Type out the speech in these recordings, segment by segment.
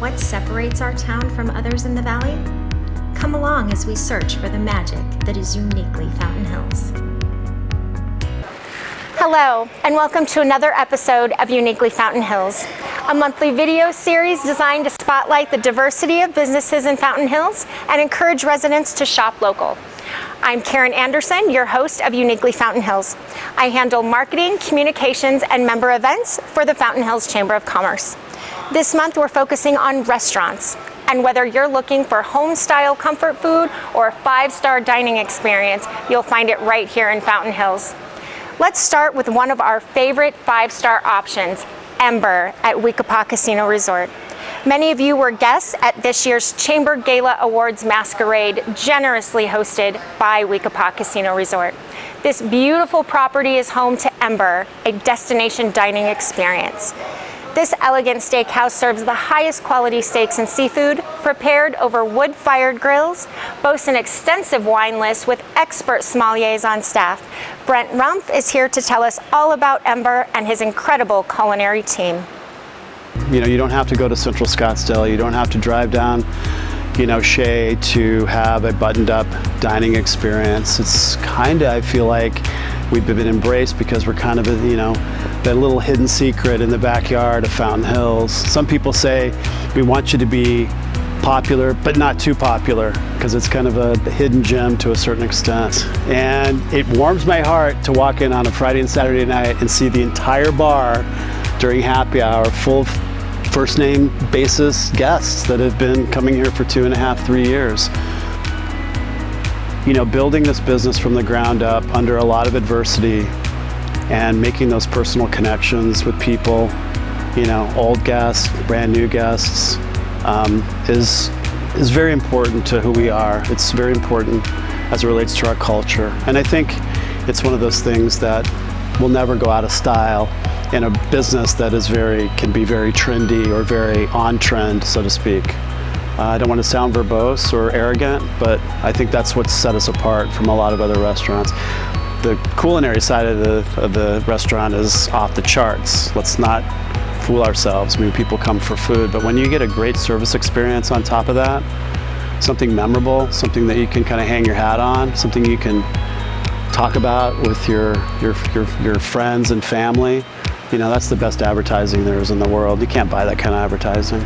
What separates our town from others in the valley? Come along as we search for the magic that is uniquely Fountain Hills. Hello, and welcome to another episode of Uniquely Fountain Hills, a monthly video series designed to spotlight the diversity of businesses in Fountain Hills and encourage residents to shop local. I'm Karen Anderson, your host of Uniquely Fountain Hills. I handle marketing, communications, and member events for the Fountain Hills Chamber of Commerce. This month we're focusing on restaurants, and whether you're looking for home-style comfort food or a five-star dining experience, you'll find it right here in Fountain Hills. Let's start with one of our favorite five-star options, Ember at Weekapaw Casino Resort. Many of you were guests at this year's Chamber Gala Awards Masquerade, generously hosted by Weekapaw Casino Resort. This beautiful property is home to Ember, a destination dining experience. This elegant steakhouse serves the highest quality steaks and seafood, prepared over wood-fired grills, boasts an extensive wine list with expert sommeliers on staff. Brent Rumpf is here to tell us all about Ember and his incredible culinary team. You know, you don't have to go to Central Scottsdale, you don't have to drive down, Shea to have a buttoned-up dining experience. It's kind of, I feel like, we've been embraced because we're kind of, that little hidden secret in the backyard of Fountain Hills. Some people say we want you to be popular, but not too popular, because it's kind of a hidden gem to a certain extent. And it warms my heart to walk in on a Friday and Saturday night and see the entire bar during happy hour full of first name basis guests that have been coming here for 2.5, 3 years. Building this business from the ground up under a lot of adversity and making those personal connections with people, old guests, brand new guests, is very important to who we are. It's very important as it relates to our culture. And I think it's one of those things that will never go out of style in a business that can be very trendy or very on trend, so to speak. I don't want to sound verbose or arrogant, but I think that's what set us apart from a lot of other restaurants. The culinary side of the restaurant is off the charts. Let's not fool ourselves. People come for food, but when you get a great service experience on top of that, something memorable, something that you can kind of hang your hat on, something you can talk about with your friends and family, that's the best advertising there is in the world. You can't buy that kind of advertising.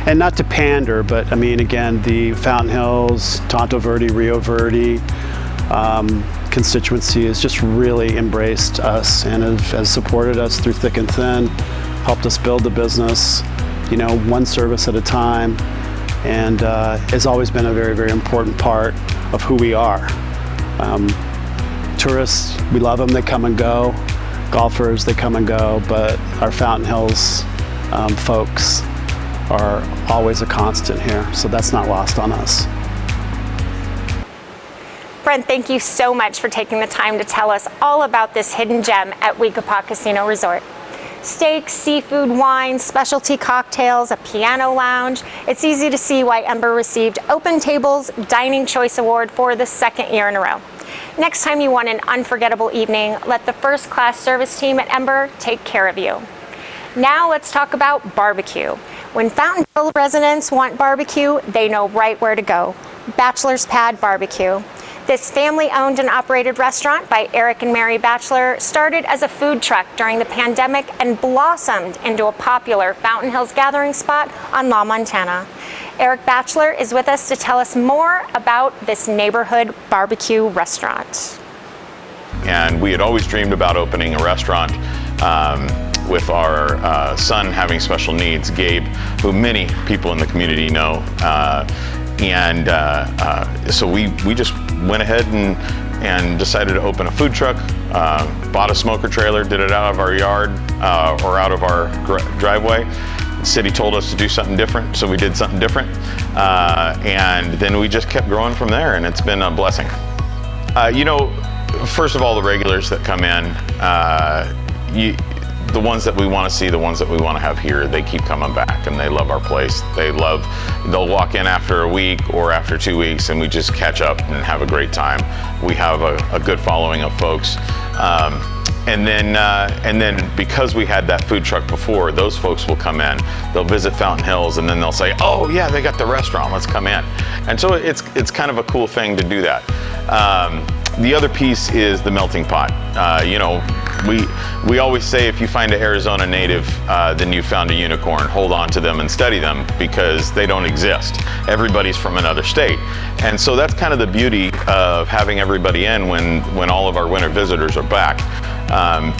And not to pander, but again, the Fountain Hills, Tonto Verde, Rio Verde constituency has just really embraced us and has supported us through thick and thin, helped us build the business, one service at a time, and has always been a very, very important part of who we are. Tourists, we love them, they come and go. Golfers, they come and go, but our Fountain Hills folks are always a constant here, so that's not lost on us. Brent, thank you so much for taking the time to tell us all about this hidden gem at Weekapaw Casino Resort. Steaks, seafood, wine, specialty cocktails, a piano lounge. It's easy to see why Ember received Open Table's Dining Choice Award for the second year in a row. Next time you want an unforgettable evening, let the first-class service team at Ember take care of you. Now let's talk about barbecue. When Fountain Hills residents want barbecue, they know right where to go. Bachelors Pad BBQ. This family-owned and operated restaurant by Eric and Mary Batchelor started as a food truck during the pandemic and blossomed into a popular Fountain Hills gathering spot on La Montana. Eric Batchelor is with us to tell us more about this neighborhood barbecue restaurant. And we had always dreamed about opening a restaurant with our son having special needs, Gabe, who many people in the community know. So we just went ahead and decided to open a food truck, bought a smoker trailer, did it out of our yard or out of our driveway. The city told us to do something different, so we did something different. And then we just kept growing from there, and it's been a blessing. First of all, the regulars that come in, the ones that we want to see, the ones that we want to have here, they keep coming back and they love our place. They'll walk in after a week or after 2 weeks and we just catch up and have a great time. We have a good following of folks. and then because we had that food truck before, those folks will come in, they'll visit Fountain Hills, and then they'll say, oh yeah, they got the restaurant, let's come in. And so it's kind of a cool thing to do that. The other piece is the melting pot. You know, we always say if you find an Arizona native, then you found a unicorn. Hold on to them and study them, because they don't exist. Everybody's from another state. And so that's kind of the beauty of having everybody in when all of our winter visitors are back.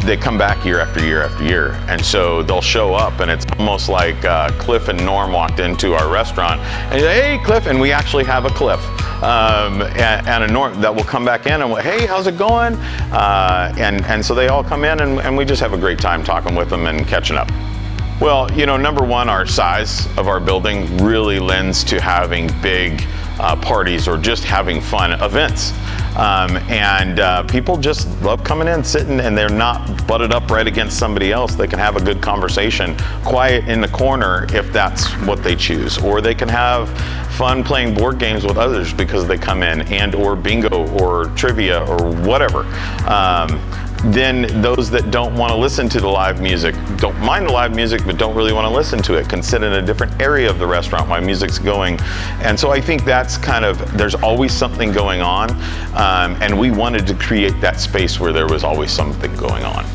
They come back year after year after year. And so they'll show up, and it's almost like Cliff and Norm walked into our restaurant and say, hey Cliff, and we actually have a Cliff and a Norm that will come back in and hey, how's it going? And so they all come in, and we just have a great time talking with them and catching up. Well, you know, number one, our size of our building really lends to having big parties or just having fun events. People just love coming in, sitting, and they're not butted up right against somebody else. They can have a good conversation, quiet in the corner if that's what they choose. Or they can have fun playing board games with others because they come in, and or bingo or trivia or whatever. Then those that don't want to listen to the live music, don't mind the live music, but don't really want to listen to it, can sit in a different area of the restaurant while music's going. And so I think that's kind of, there's always something going on. And we wanted to create that space where there was always something going on.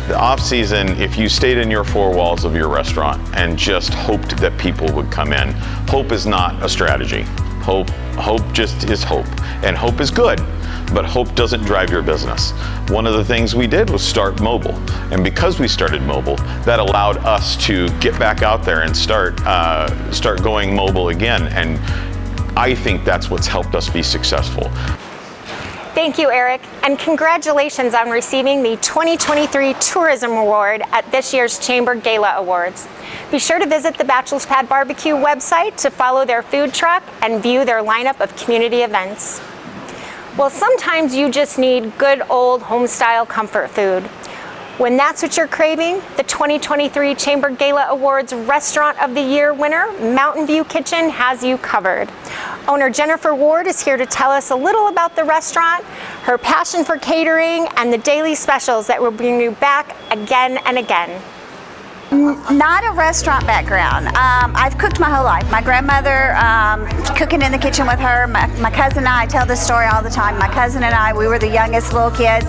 The off season, if you stayed in your four walls of your restaurant and just hoped that people would come in, hope is not a strategy. Hope just is hope, and hope is good, but hope doesn't drive your business. One of the things we did was start mobile, and because we started mobile, that allowed us to get back out there and start going mobile again, and I think that's what's helped us be successful. Thank you, Eric, and congratulations on receiving the 2023 Tourism Award at this year's Chamber Gala Awards. Be sure to visit the Bachelors Pad BBQ website to follow their food truck and view their lineup of community events. Well, sometimes you just need good old home-style comfort food. When that's what you're craving, the 2023 Chamber Gala Awards Restaurant of the Year winner, Mountain View Kitchen, has you covered. Owner Jennifer Ward is here to tell us a little about the restaurant, her passion for catering, and the daily specials that will bring you back again and again. Not a restaurant background. I've cooked my whole life. My grandmother, cooking in the kitchen with her. My cousin and I tell this story all the time. My cousin and I, we were the youngest little kids.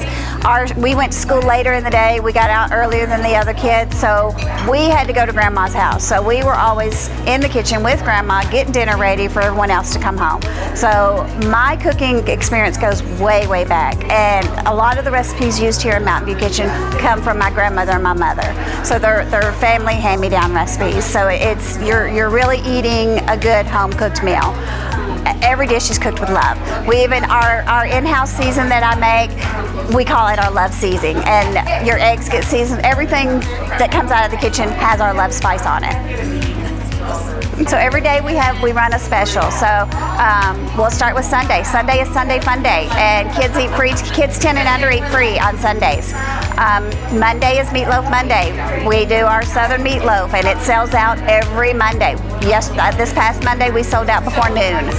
We went to school later in the day. We got out earlier than the other kids, so we had to go to Grandma's house. So we were always in the kitchen with Grandma, getting dinner ready for everyone else to come home. So my cooking experience goes way, way back. And a lot of the recipes used here in Mountain View Kitchen come from my grandmother and my mother. So they're family hand-me-down recipes. So it's you're really eating a good home-cooked meal. Every dish is cooked with love. We even, our in-house season that I make, we call it our love seasoning. And your eggs get seasoned. Everything that comes out of the kitchen has our love spice on it. So every day we run a special. So we'll start with Sunday. Sunday is Sunday Fun Day, and kids eat free. Kids 10 and under eat free on Sundays. Monday is Meatloaf Monday. We do our Southern meatloaf, and it sells out every Monday. Yes, this past Monday we sold out before noon.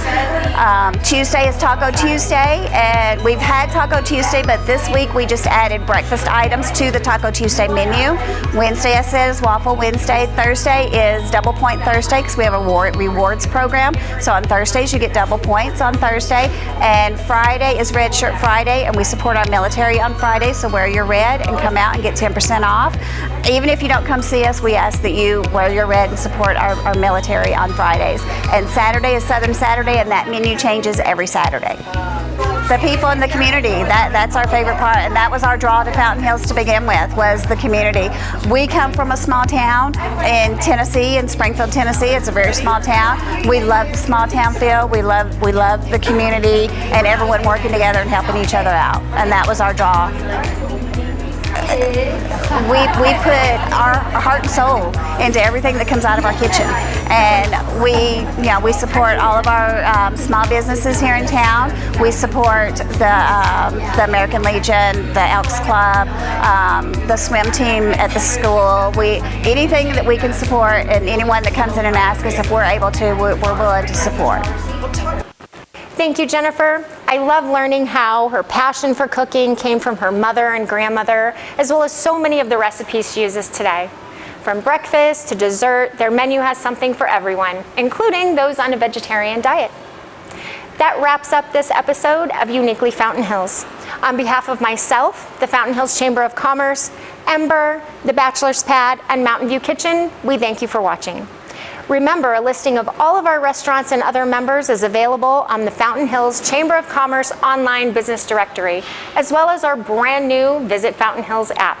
Tuesday is Taco Tuesday, and we've had Taco Tuesday, but this week we just added breakfast items to the Taco Tuesday menu. Wednesday, I said, is Waffle Wednesday. Thursday is Double Point Thursday, because we have a rewards program. So on Thursdays you get double points on Thursday, and Friday is Red Shirt Friday, and we support our military on Friday, so wear your red and come out and get 10% off. Even if you don't come see us, we ask that you wear your red and support our military on Fridays. And Saturday is Southern Saturday, and that menu changes every Saturday. The people in the community, that's our favorite part, and that was our draw to Fountain Hills to begin with, was the community. We come from a small town in Tennessee, in Springfield, Tennessee. It's a very small town. We love the small town feel. We love the community and everyone working together and helping each other out, and that was our draw. We put our heart and soul into everything that comes out of our kitchen, and we support all of our small businesses here in town. We support the American Legion, the Elks Club, the swim team at the school. Anything that we can support, and anyone that comes in and asks us if we're able to, we're willing to support. Thank you, Jennifer. I love learning how her passion for cooking came from her mother and grandmother, as well as so many of the recipes she uses today. From breakfast to dessert, their menu has something for everyone, including those on a vegetarian diet. That wraps up this episode of Uniquely Fountain Hills. On behalf of myself, the Fountain Hills Chamber of Commerce, Ember, the Bachelors Pad, and Mountain View Kitchen, we thank you for watching. Remember, a listing of all of our restaurants and other members is available on the Fountain Hills Chamber of Commerce online business directory, as well as our brand new Visit Fountain Hills app.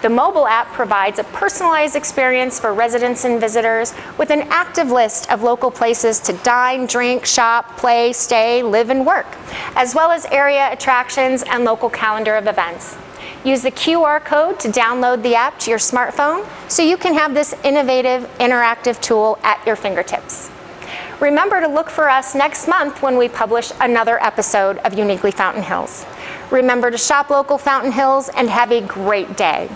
The mobile app provides a personalized experience for residents and visitors with an active list of local places to dine, drink, shop, play, stay, live, and work, as well as area attractions and local calendar of events. Use the QR code to download the app to your smartphone so you can have this innovative, interactive tool at your fingertips. Remember to look for us next month when we publish another episode of Uniquely Fountain Hills. Remember to shop local Fountain Hills and have a great day.